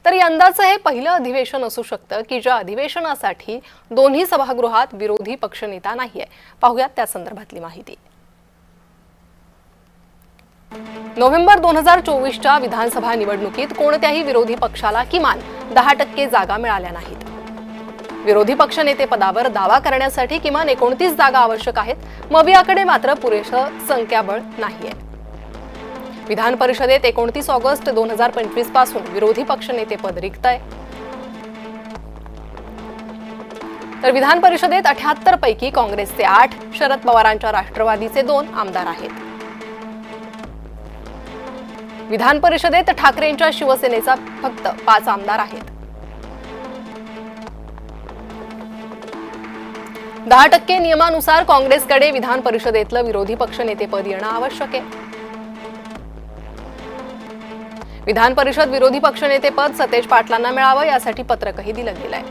तर यंदाचं हे पहिलं अधिवेशन असू शकतं की ज्या अधिवेशनासाठी दोन्ही सभागृहात विरोधी पक्षनेता नाहीये। पाहूयात त्या संदर्भातली माहिती। नोव्हेंबर 2024च्या विधानसभा निवडणुकीत कोणत्याही विरोधी पक्षाला किमान 10% जागा मिळाल्या नाहीत। विरोधी पक्षनेते पदावर दावा करण्यासाठी किमान 29 जागा आवश्यक आहेत। मवियाकडे मात्र पुरेसं संख्याबळ नाहीये। विधान परिषदेत 29 ऑगस्ट 2025 पासून विरोधी पक्षनेते पद रिक्त आहे। तर विधान परिषदेत 78 पैकी काँग्रेसचे 8, शरद पवारांच्या राष्ट्रवादीचे 2 आमदार आहेत। विधान परिषदेत ठाकरेंच्या शिवसेनेचा फक्त 5 आमदार आहेत। 10% नियमानुसार काँग्रेसकडे विधान परिषदेतलं विरोधी पक्षनेतेपद येणं आवश्यक आहे। विधान परिषद विरोधी पक्षनेतेपद सतेज पाटलांना मिळावं यासाठी पत्रकही दिलं गेलंय।